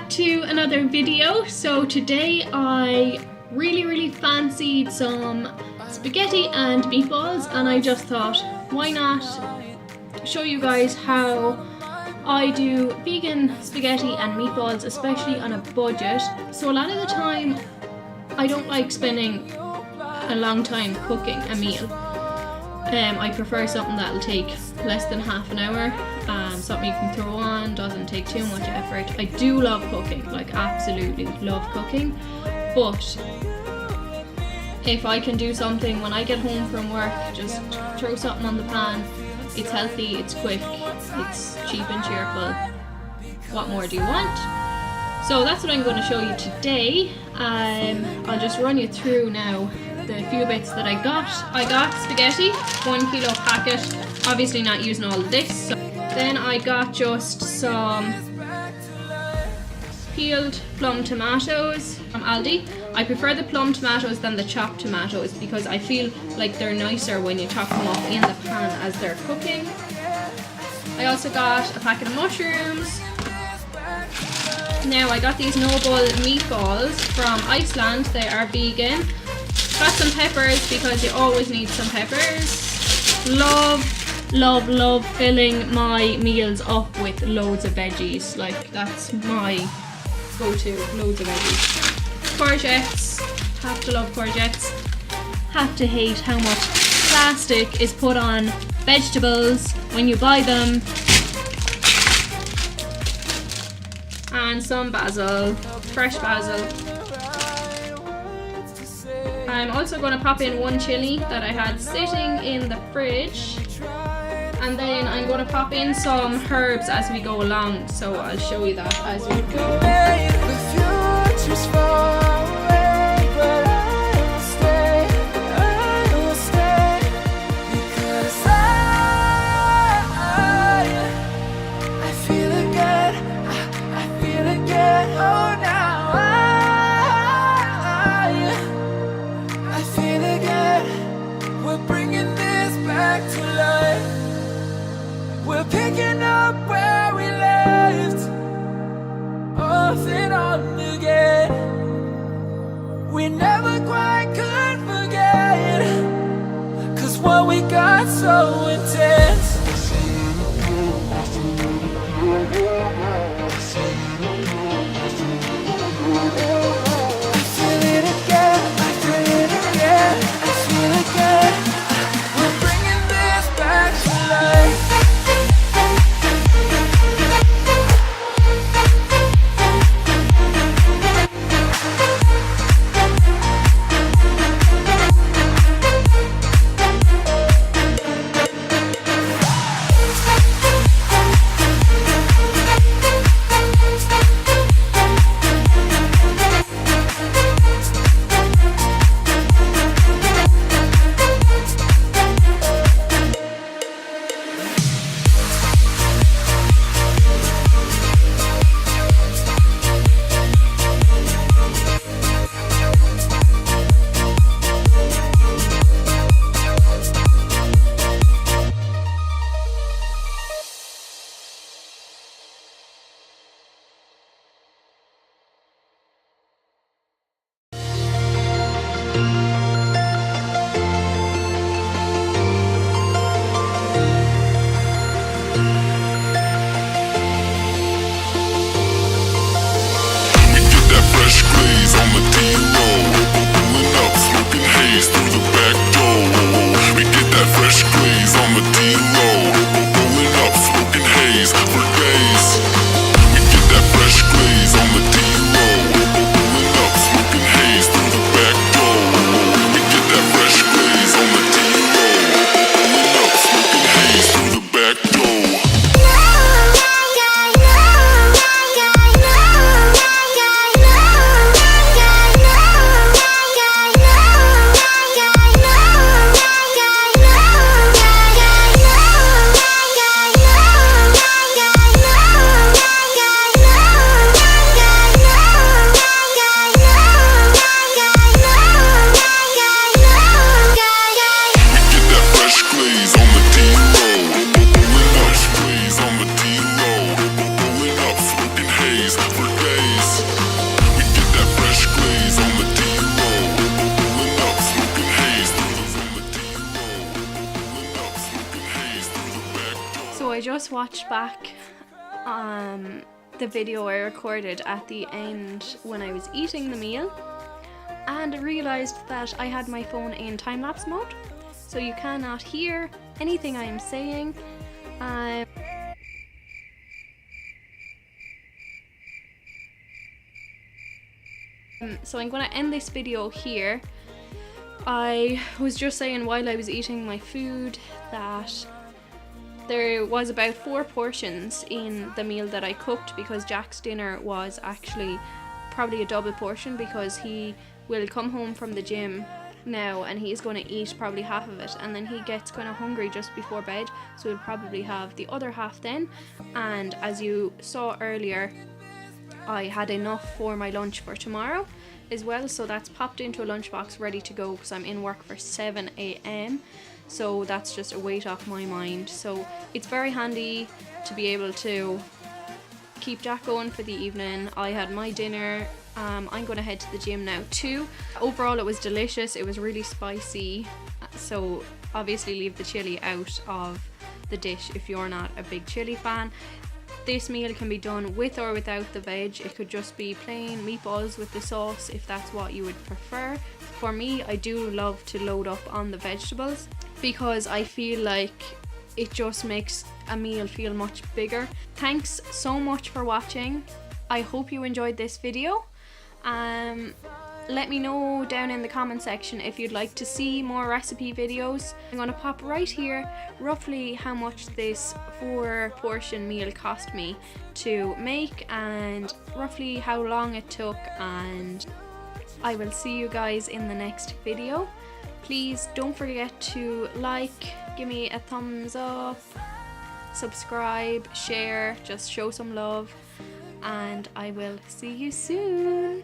back to another video. So today I really fancied some spaghetti and meatballs, and I just thought, why not show you guys how I do vegan spaghetti and meatballs, especially on a budget. So a lot of the time I don't like spending a long time cooking a meal. I prefer something that'll take less than half an hour, something you can throw on, doesn't take too much effort. I do love cooking, like absolutely love cooking, but if I can do something when I get home from work, just throw something on the pan, it's healthy, it's quick, it's cheap and cheerful, what more do you want? So that's what I'm going to show you today. I'll just run you through now the few bits that I got. I got spaghetti, 1 kilo packet, obviously not using all of this. So then I got just some peeled plum tomatoes from Aldi. I prefer the plum tomatoes than the chopped tomatoes because I feel like they're nicer when you chop them up in the pan as they're cooking. I also got a packet of mushrooms. Now I got these noble meatballs from Iceland, they are vegan. Got some peppers because you always need some peppers. Love filling my meals up with loads of veggies. Like, that's my go-to, loads of veggies. Courgettes, have to love courgettes. Have to hate how much plastic is put on vegetables when you buy them. And some basil, fresh basil. I'm also going to pop in 1 chili that I had sitting in the fridge, and then I'm going to pop in some herbs as we go along, so I'll show you that as we go. Picking up where we left, off and on again. We never quite could forget, 'cause what we got so intense. I feel it again, I feel it again, I feel it again. We're bringing this back to life. just watched back the video I recorded at the end when I was eating the meal, and I realised that I had my phone in time-lapse mode, so you cannot hear anything I am saying. So I'm going to end this video here. I was just saying while I was eating my food that there was about 4 portions in the meal that I cooked, because Jack's dinner was actually probably a double portion, because he will come home from the gym now and he's going to eat probably half of it, and then he gets kind of hungry just before bed, so he'll probably have the other half then. And as you saw earlier, I had enough for my lunch for tomorrow as well, so that's popped into a lunchbox ready to go, because I'm in work for 7 a.m, so that's just a weight off my mind. So it's very handy to be able to keep Jack going for the evening. I had my dinner. I'm going to head to the gym now too. Overall it was delicious. It was really spicy, so obviously leave the chili out of the dish if you're not a big chili fan. This meal can be done with or without the veg. It could just be plain meatballs with the sauce if that's what you would prefer. For me, I do love to load up on the vegetables, because I feel like it just makes a meal feel much bigger. Thanks so much for watching. I hope you enjoyed this video. Let me know down in the comment section if you'd like to see more recipe videos. I'm going to pop right here roughly how much this 4 portion meal cost me to make, and roughly how long it took, and I will see you guys in the next video. Please don't forget to like, give me a thumbs up, subscribe, share, just show some love, and I will see you soon.